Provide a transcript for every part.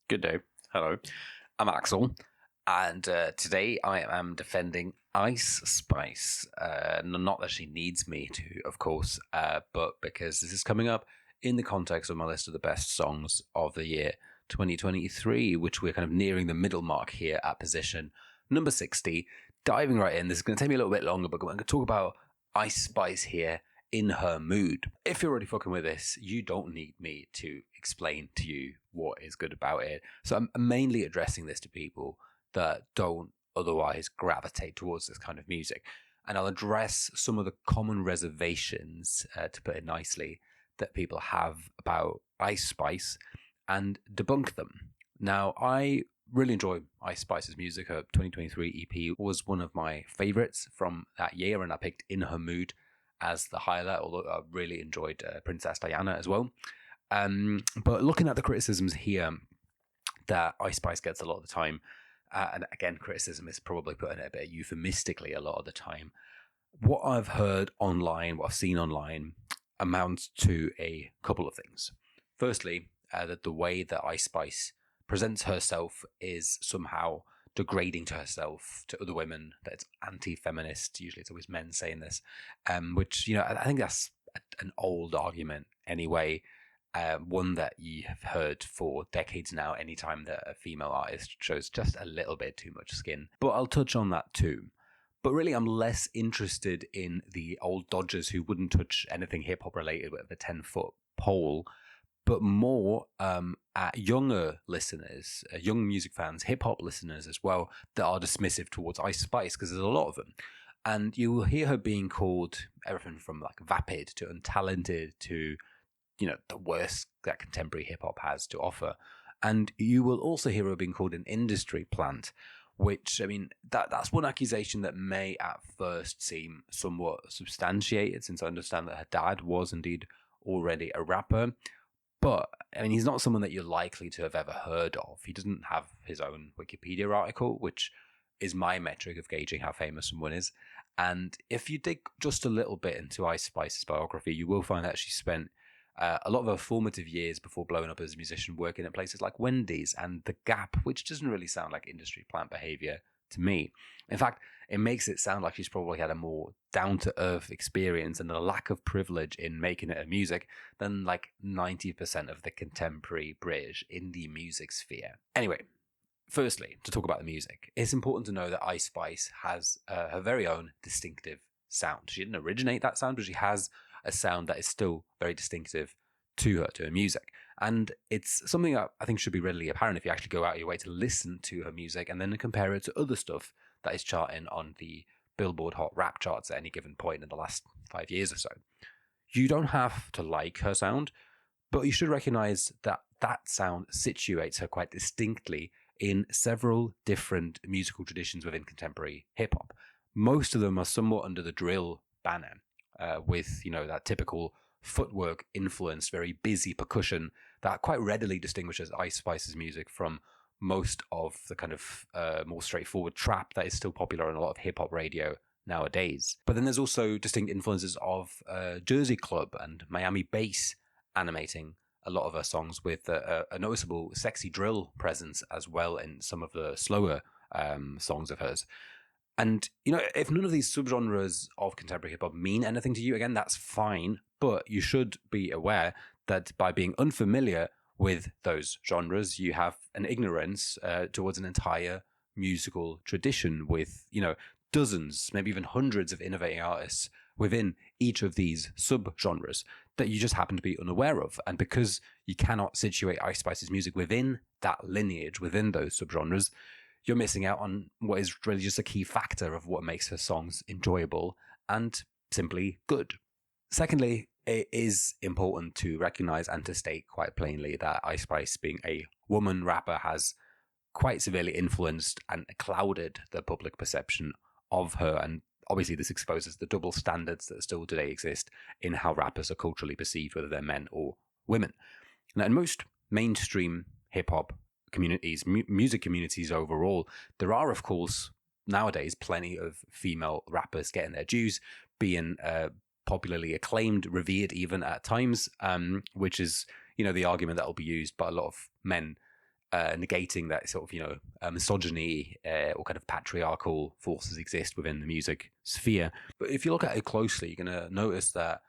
Good day. Hello. I'm Axel, and today I am defending Ice Spice. Not that she needs me to, of course, but because this is coming up in the context of my list of the best songs of the year 2023, which we're kind of nearing the middle mark here at position number 60. Diving right in, this is going to take me a little bit longer, but I'm going to talk about Ice Spice here in her mood. If you're already fucking with this, you don't need me to explain to you what is good about it. So I'm mainly addressing this to people that don't otherwise gravitate towards this kind of music. And I'll address some of the common reservations, to put it nicely, that people have about Ice Spice and debunk them. Now, I really enjoy Ice Spice's music. Her 2023 EP was one of my favorites from that year, and I picked In Her Mood as the highlight, although I really enjoyed Princess Diana as well. But looking at the criticisms here that Ice Spice gets a lot of the time, and again, criticism is probably putting it a bit euphemistically a lot of the time, what I've heard online, what I've seen online, amounts to a couple of things. Firstly, that the way that Ice Spice presents herself is somehow degrading to herself, to other women, that it's anti-feminist. Usually it's always men saying this, which, I think that's an old argument anyway, one that you have heard for decades now, anytime that a female artist shows just a little bit too much skin. But I'll touch on that too. But really, I'm less interested in the old dodgers who wouldn't touch anything hip-hop related with a 10-foot pole, but more at younger listeners, young music fans, hip-hop listeners as well, that are dismissive towards Ice Spice, because there's a lot of them. And you will hear her being called everything from like vapid to untalented to, the worst that contemporary hip-hop has to offer. And you will also hear her being called an industry plant, which, that's one accusation that may at first seem somewhat substantiated, since I understand that her dad was indeed already a rapper. But, he's not someone that you're likely to have ever heard of. He doesn't have his own Wikipedia article, which is my metric of gauging how famous someone is. And if you dig just a little bit into Ice Spice's biography, you will find that she spent a lot of her formative years before blowing up as a musician working at places like Wendy's and The Gap, which doesn't really sound like industry plant behavior to me. In fact, it makes it sound like she's probably had a more down-to-earth experience and a lack of privilege in making it a music than like 90% of the contemporary British indie music sphere. Anyway, firstly, to talk about the music, it's important to know that Ice Spice has her very own distinctive sound. She didn't originate that sound, but she has a sound that is still very distinctive to her music. And it's something that I think should be readily apparent if you actually go out of your way to listen to her music and then compare it to other stuff that is charting on the Billboard Hot Rap charts at any given point in the last 5 years or so. You don't have to like her sound, but you should recognize that that sound situates her quite distinctly in several different musical traditions within contemporary hip-hop. Most of them are somewhat under the drill banner, with, that typical footwork influenced, very busy percussion that quite readily distinguishes Ice Spice's music from most of the kind of more straightforward trap that is still popular on a lot of hip-hop radio nowadays. But then there's also distinct influences of Jersey Club and Miami bass animating a lot of her songs, with a noticeable sexy drill presence as well in some of the slower songs of hers. And, if none of these subgenres of contemporary hip-hop mean anything to you, again, that's fine. But you should be aware that by being unfamiliar with those genres, you have an ignorance towards an entire musical tradition with, dozens, maybe even hundreds of innovating artists within each of these subgenres that you just happen to be unaware of. And because you cannot situate Ice Spice's music within that lineage, within those subgenres, you're missing out on what is really just a key factor of what makes her songs enjoyable and simply good. Secondly, it is important to recognize and to state quite plainly that Ice Spice, being a woman rapper, has quite severely influenced and clouded the public perception of her. And obviously this exposes the double standards that still today exist in how rappers are culturally perceived, whether they're men or women. Now, in most mainstream hip-hop communities, music communities overall, there are, of course, nowadays plenty of female rappers getting their dues, being popularly acclaimed, revered even at times, which is, the argument that will be used by a lot of men negating that sort of, misogyny or kind of patriarchal forces exist within the music sphere. But if you look at it closely, you're going to notice that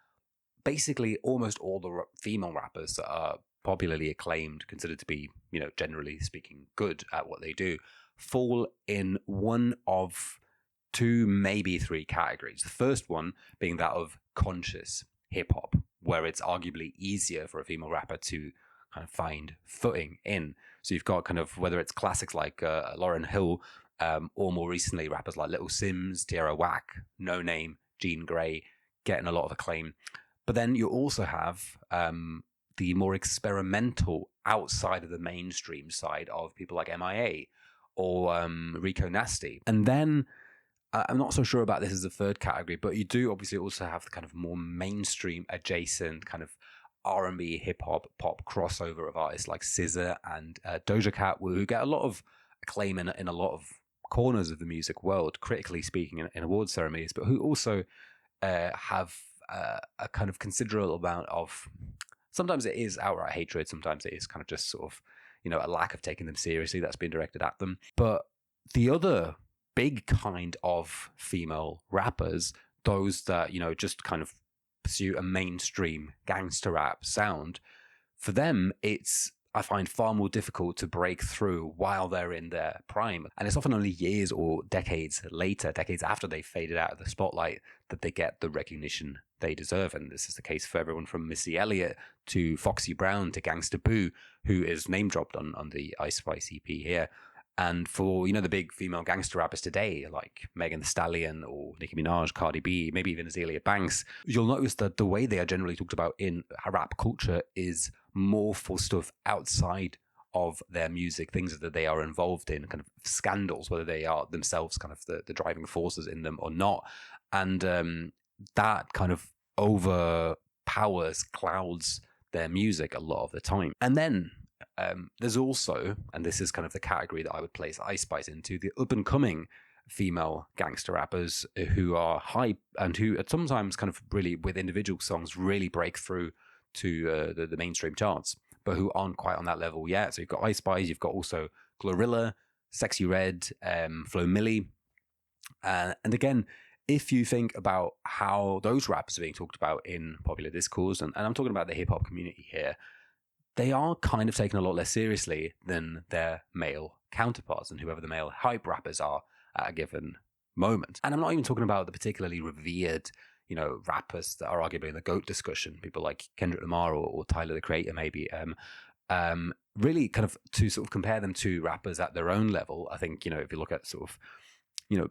basically almost all the female rappers that are popularly acclaimed, considered to be, generally speaking, good at what they do, fall in one of two, maybe three categories. The first one being that of conscious hip hop, where it's arguably easier for a female rapper to kind of find footing in. So you've got kind of, whether it's classics like Lauryn Hill, or more recently rappers like Little Sims, Tierra Whack, No Name, Jean Grey, getting a lot of acclaim. But then you also have the more experimental, outside of the mainstream side of people like MIA or Rico Nasty. And then I'm not so sure about this as a third category, but you do obviously also have the kind of more mainstream adjacent kind of R&B, hip hop, pop crossover of artists like SZA and Doja Cat, who get a lot of acclaim in a lot of corners of the music world, critically speaking, in award ceremonies, but who also have a kind of considerable amount of, sometimes it is outright hatred, sometimes it is kind of just sort of, a lack of taking them seriously that's been directed at them. But the other big kind of female rappers, those that, just kind of pursue a mainstream gangster rap sound, for them, it's, I find, far more difficult to break through while they're in their prime. And it's often only years or decades later, decades after they faded out of the spotlight, that they get the recognition they deserve. And this is the case for everyone from Missy Elliott to Foxy Brown to Gangsta Boo, who is name dropped on the Ice Spice EP here. And for, the big female gangster rappers today, like Megan Thee Stallion or Nicki Minaj, Cardi B, maybe even Azealia Banks, you'll notice that the way they are generally talked about in rap culture is more for stuff outside of their music, things that they are involved in, kind of scandals, whether they are themselves kind of the driving forces in them or not. And that kind of overpowers, clouds their music a lot of the time. And then there's also, and this is kind of the category that I would place Ice Spice into, the up-and-coming female gangster rappers who are hype and who at sometimes kind of really, with individual songs, really break through to the mainstream charts, but who aren't quite on that level yet. So you've got Ice Spice, you've got also Glorilla, Sexy Red, Flo Milli. And again, if you think about how those rappers are being talked about in popular discourse, and I'm talking about the hip-hop community here, they are kind of taken a lot less seriously than their male counterparts and whoever the male hype rappers are at a given moment. And I'm not even talking about the particularly revered, rappers that are arguably in the GOAT discussion, people like Kendrick Lamar or Tyler, the Creator, maybe. Really kind of to sort of compare them to rappers at their own level. I think, if you look at sort of,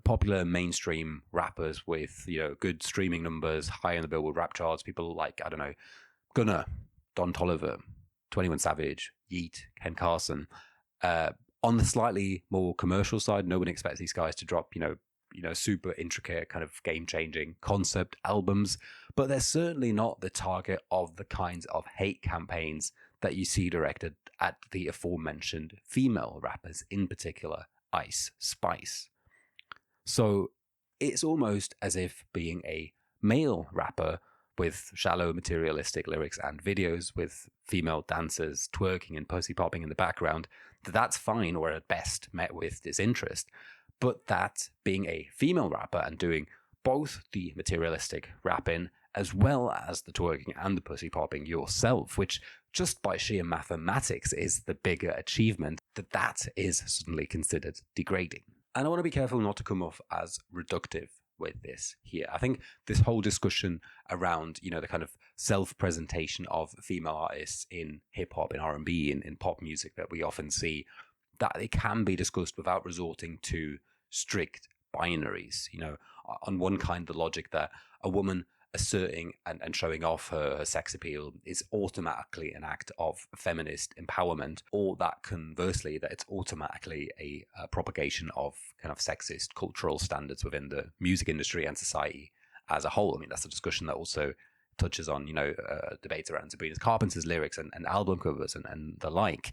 popular mainstream rappers with, good streaming numbers, high on the Billboard rap charts, people like, I don't know, Gunna, Don Toliver, 21 Savage, Yeet, Ken Carson. On the slightly more commercial side, no one expects these guys to drop, super intricate kind of game-changing concept albums, but they're certainly not the target of the kinds of hate campaigns that you see directed at the aforementioned female rappers, in particular Ice Spice. So it's almost as if being a male rapper with shallow materialistic lyrics and videos with female dancers twerking and pussy popping in the background, that's fine or at best met with disinterest. But that being a female rapper and doing both the materialistic rapping as well as the twerking and the pussy popping yourself, which just by sheer mathematics is the bigger achievement, that is suddenly considered degrading. And I want to be careful not to come off as reductive with this here. I think this whole discussion around, the kind of self-presentation of female artists in hip-hop, in R&B, in pop music that we often see, that it can be discussed without resorting to strict binaries. On one kind, the logic that a woman asserting and showing off her sex appeal is automatically an act of feminist empowerment, or that conversely, that it's automatically a propagation of kind of sexist cultural standards within the music industry and society as a whole. I mean, that's a discussion that also touches on, debates around Sabrina Carpenter's lyrics and album covers and the like.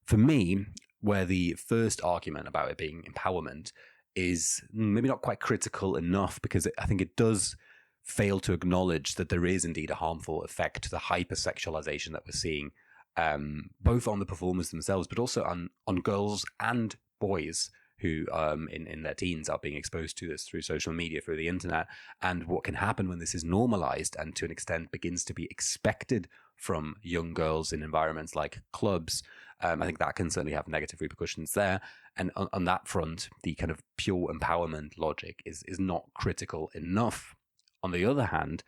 For me, where the first argument about it being empowerment is maybe not quite critical enough, because I think it does fail to acknowledge that there is indeed a harmful effect to the hypersexualization that we're seeing both on the performers themselves, but also on girls and boys who in their teens are being exposed to this through social media, through the internet, and what can happen when this is normalized and to an extent begins to be expected from young girls in environments like clubs. I think that can certainly have negative repercussions there. And on that front, the kind of pure empowerment logic is not critical enough. On the other hand,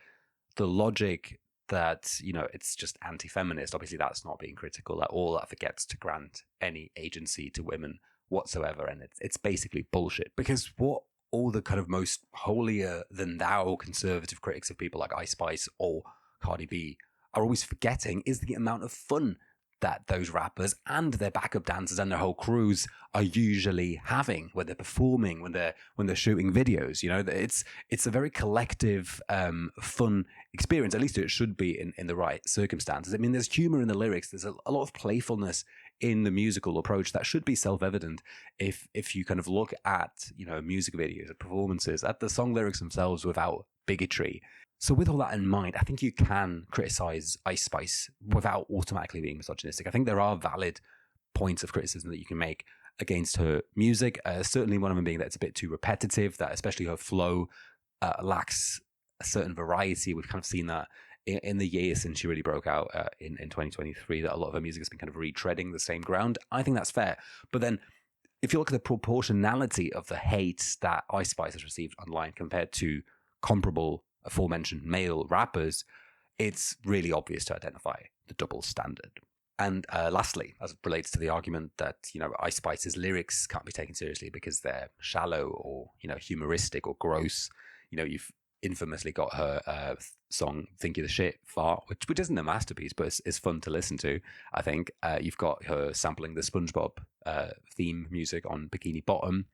the logic that, it's just anti-feminist, obviously that's not being critical at all. That forgets to grant any agency to women whatsoever, and it's basically bullshit, because what all the kind of most holier than thou conservative critics of people like Ice Spice or Cardi B are always forgetting is the amount of fun that those rappers and their backup dancers and their whole crews are usually having when they're performing, when they're shooting videos. It's a very collective, fun experience. At least it should be in the right circumstances. I mean, there's humor in the lyrics. There's a lot of playfulness in the musical approach that should be self-evident if you kind of look at music videos, at performances, at the song lyrics themselves without bigotry. So with all that in mind, I think you can criticize Ice Spice without automatically being misogynistic. I think there are valid points of criticism that you can make against her music. Certainly one of them being that it's a bit too repetitive, that especially her flow lacks a certain variety. We've kind of seen that in the year since she really broke out in 2023, that a lot of her music has been kind of retreading the same ground. I think that's fair. But then if you look at the proportionality of the hate that Ice Spice has received online compared to comparable aforementioned male rappers, it's really obvious to identify the double standard. And lastly, as it relates to the argument that, Ice Spice's lyrics can't be taken seriously because they're shallow or, humoristic or gross, you've infamously got her song "Think You're the Shit" far, which isn't a masterpiece, but it's fun to listen to. I think you've got her sampling the SpongeBob theme music on Bikini Bottom.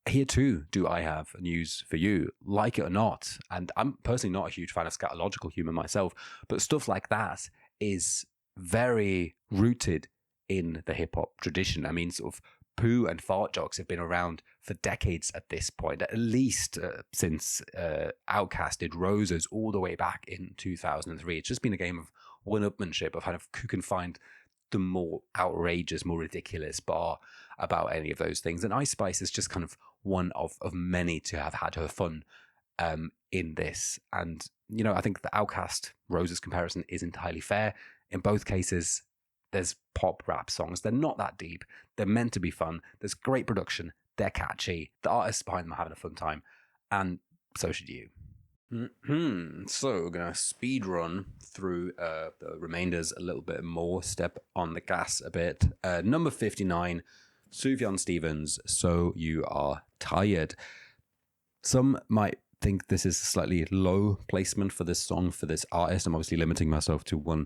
Here too, do I have news for you, like it or not. And I'm personally not a huge fan of scatological humor myself, but stuff like that is very rooted in the hip hop tradition. I mean, sort of poo and fart jokes have been around for decades at this point, at least since Outkast did Roses all the way back in 2003. It's just been a game of one-upmanship of kind of who can find the more outrageous, more ridiculous bar about any of those things. And Ice Spice is just kind of one of many to have had her fun in this. And, I think the Outkast Roses comparison is entirely fair. In both cases, there's pop rap songs. They're not that deep. They're meant to be fun. There's great production. They're catchy. The artists behind them are having a fun time. And so should you. So we're going to speed run through the remainders a little bit more, step on the gas a bit. Number 59, Sufjan Stevens, So You Are Tired. Some might think this is a slightly low placement for this song, for this artist. I'm obviously limiting myself to one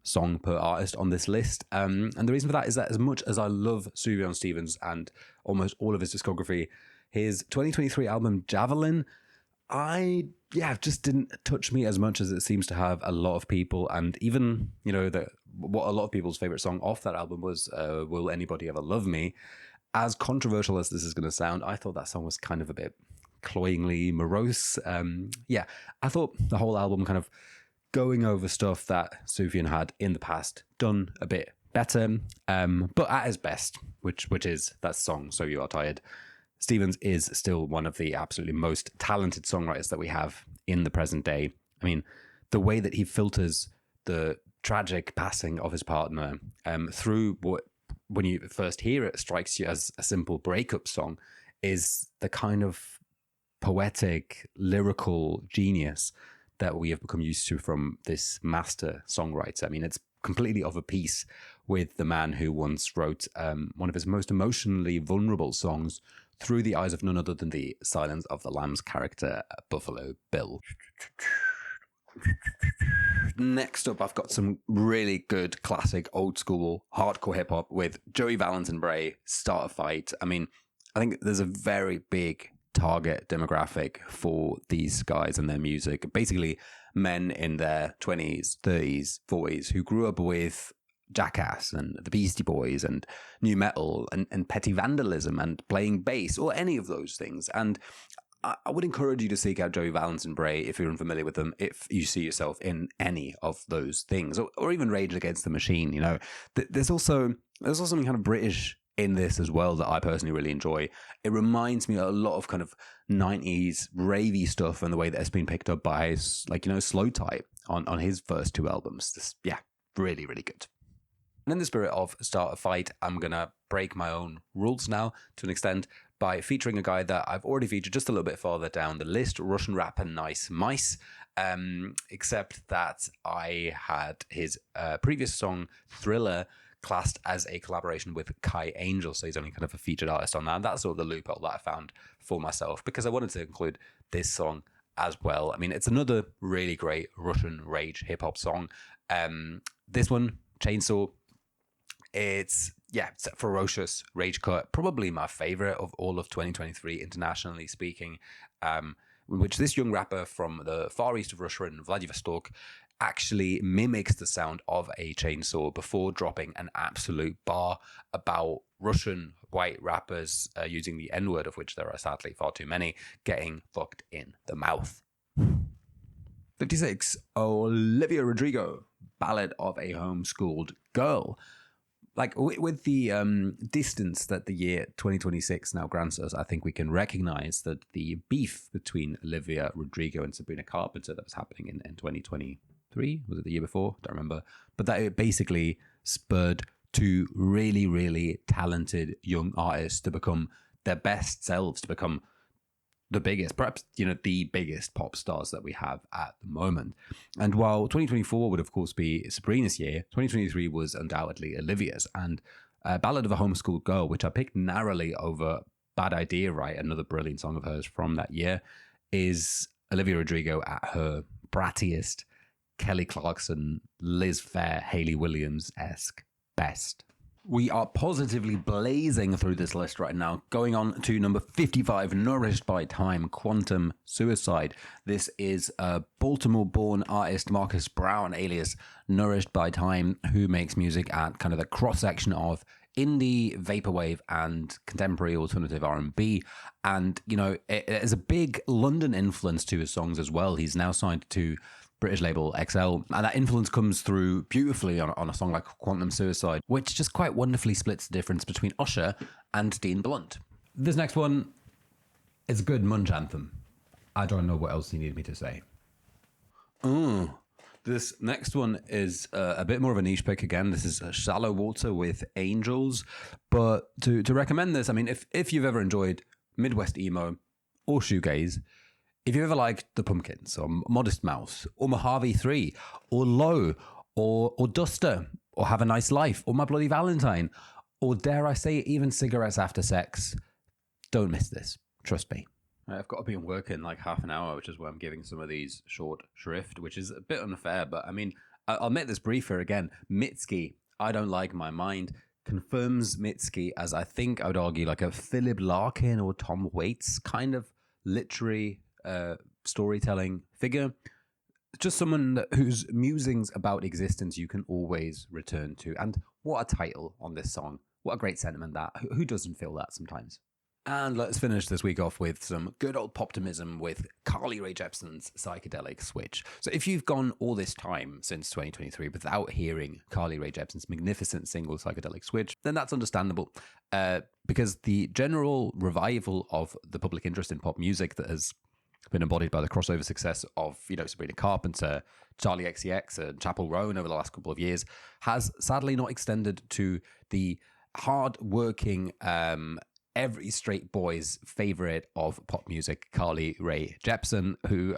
song per artist on this list. And the reason for that is that as much as I love Sufjan Stevens and almost all of his discography, his 2023 album Javelin, just didn't touch me as much as it seems to have a lot of people. And even, what a lot of people's favorite song off that album was Will Anybody Ever Love Me? As controversial as this is going to sound, I thought that song was kind of a bit cloyingly morose. I thought the whole album kind of going over stuff that Sufjan had in the past done a bit better, but at his best, which is that song, So You Are Tired. Stevens is still one of the absolutely most talented songwriters that we have in the present day. I mean, the way that he filters the tragic passing of his partner through what, when you first hear it, strikes you as a simple breakup song, is the kind of poetic, lyrical genius that we have become used to from this master songwriter. I mean, it's completely of a piece with the man who once wrote one of his most emotionally vulnerable songs through the eyes of none other than the Silence of the Lambs character, Buffalo Bill. Next up, I've got some really good classic old school hardcore hip hop with Joey Valence and Brae, Startafight. I mean, I think there's a very big target demographic for these guys and their music. Basically, men in their 20s, 30s, 40s who grew up with Jackass and the Beastie Boys and nu metal and petty vandalism and playing bass or any of those things. And I would encourage you to seek out Joey Valence and Brae if you're unfamiliar with them, if you see yourself in any of those things, or even Rage Against the Machine. You know, there's also something kind of British in this as well that I personally really enjoy. It reminds me a lot of kind of 90s ravey stuff and the way that it's been picked up by, like, you know, Slow Tie on his first two albums. Yeah, really, really good. And in the spirit of Startafight, I'm going to break my own rules now to an extent by featuring a guy that I've already featured just a little bit farther down the list, Russian rapper Nice Mice, except that I had his previous song, Thriller, classed as a collaboration with Kai Angel, so he's only kind of a featured artist on that. And that's sort of the loophole that I found for myself, because I wanted to include this song as well. I mean, it's another really great Russian rage hip-hop song. This one, Chainsaw, it's a ferocious rage cut, probably my favorite of all of 2023 internationally speaking, in which this young rapper from the far east of Russia in Vladivostok actually mimics the sound of a chainsaw before dropping an absolute bar about Russian white rappers using the N-word, of which there are sadly far too many, getting fucked in the mouth. 56, Olivia Rodrigo, Ballad of a Homeschooled Girl. Like, with the distance that the year 2026 now grants us, I think we can recognize that the beef between Olivia Rodrigo and Sabrina Carpenter that was happening in 2023, was it the year before? Don't remember. But that it basically spurred two really, really talented young artists to become their best selves, to become the biggest, perhaps, you know, the biggest pop stars that we have at the moment. And while 2024 would, of course, be Sabrina's year, 2023 was undoubtedly Olivia's. And Ballad of a Homeschooled Girl, which I picked narrowly over Bad Idea, right, another brilliant song of hers from that year, is Olivia Rodrigo at her brattiest, Kelly Clarkson, Liz Phair, Hayley Williams-esque best. We are positively blazing through this list right now. Going on to number 55, Nourished by Time, Quantum Suicide. This is a Baltimore-born artist, Marcus Brown, alias Nourished by Time, who makes music at kind of the cross-section of indie, vaporwave, and contemporary alternative R&B. And, you know, there's a big London influence to his songs as well. He's now signed to British label XL, and that influence comes through beautifully on a song like Quantum Suicide, which just quite wonderfully splits the difference between Usher and Dean Blunt. This next one is a good munch anthem. I don't know what else you need me to say. This next one is a bit more of a niche pick again. This is Shallowater with Angels. But to recommend this, I mean, if you've ever enjoyed Midwest emo or shoegaze, if you've ever liked The Pumpkins or Modest Mouse or Mojave 3 or Low or Duster or Have a Nice Life or My Bloody Valentine or, dare I say, even Cigarettes After Sex, don't miss this. Trust me. I've got to be in work in like half an hour, which is why I'm giving some of these short shrift, which is a bit unfair. But I mean, I'll make this briefer again. Mitski, I Don't Like My Mind, confirms Mitski as, I think I would argue, like a Philip Larkin or Tom Waits kind of literary storytelling figure. Just someone whose musings about existence you can always return to. And what a title on this song. What a great sentiment that. Who doesn't feel that sometimes? And let's finish this week off with some good old poptimism with Carly Rae Jepsen's Psychedelic Switch. So if you've gone all this time since 2023 without hearing Carly Rae Jepsen's magnificent single Psychedelic Switch, then that's understandable. Because the general revival of the public interest in pop music that has been embodied by the crossover success of, you know, Sabrina Carpenter, Charlie XCX, and Chapel Roan over the last couple of years has sadly not extended to the hard-working, every straight boy's favorite of pop music, Carly Rae Jepsen, who,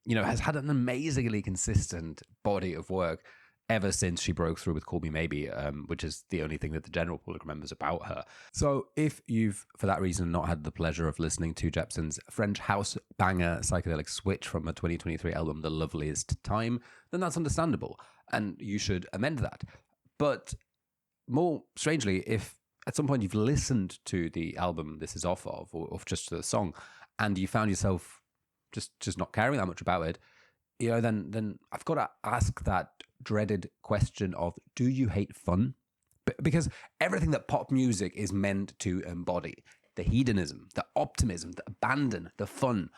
you know, has had an amazingly consistent body of work ever since she broke through with Call Me Maybe, which is the only thing that the general public remembers about her. So if you've, for that reason, not had the pleasure of listening to Jepsen's French house banger Psychedelic Switch from her 2023 album, The Loveliest Time, then that's understandable, and you should amend that. But more strangely, if at some point you've listened to the album this is off of, or just the song, and you found yourself just not caring that much about it, you know, then I've got to ask that dreaded question of, do you hate fun? Because everything that pop music is meant to embody, the hedonism, the optimism, the abandon, the fun,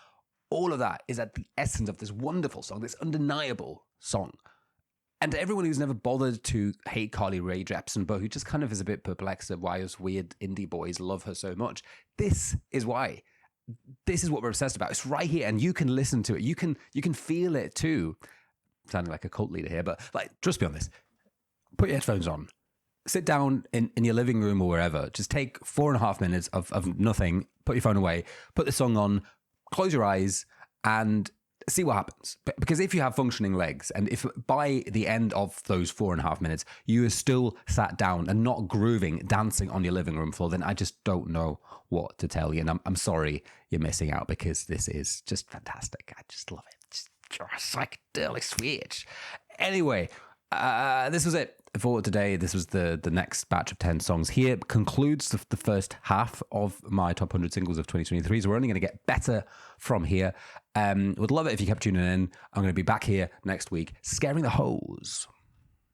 all of that is at the essence of this wonderful song, this undeniable song. And to everyone who's never bothered to hate Carly Rae Jepsen, but who just kind of is a bit perplexed at why us weird indie boys love her so much, this is why. This is what we're obsessed about. It's right here, and you can listen to it. You can feel it too. Sounding like a cult leader here, but like, trust me on this. Put your headphones on. Sit down in your living room or wherever. Just take 4.5 minutes of nothing. Put your phone away. Put the song on. Close your eyes and see what happens. Because if you have functioning legs, and if by the end of those 4.5 minutes you are still sat down and not grooving, dancing on your living room floor, then I just don't know what to tell you. And I'm sorry you're missing out, because this is just fantastic. I just love it. Just psychedelic switch. Anyway, this was it for today. This was the next batch of 10 songs. Here concludes the first half of my top 100 singles of 2023. So we're only going to get better from here. Would love it if you kept tuning in. I'm going to be back here next week, scaring the hoes.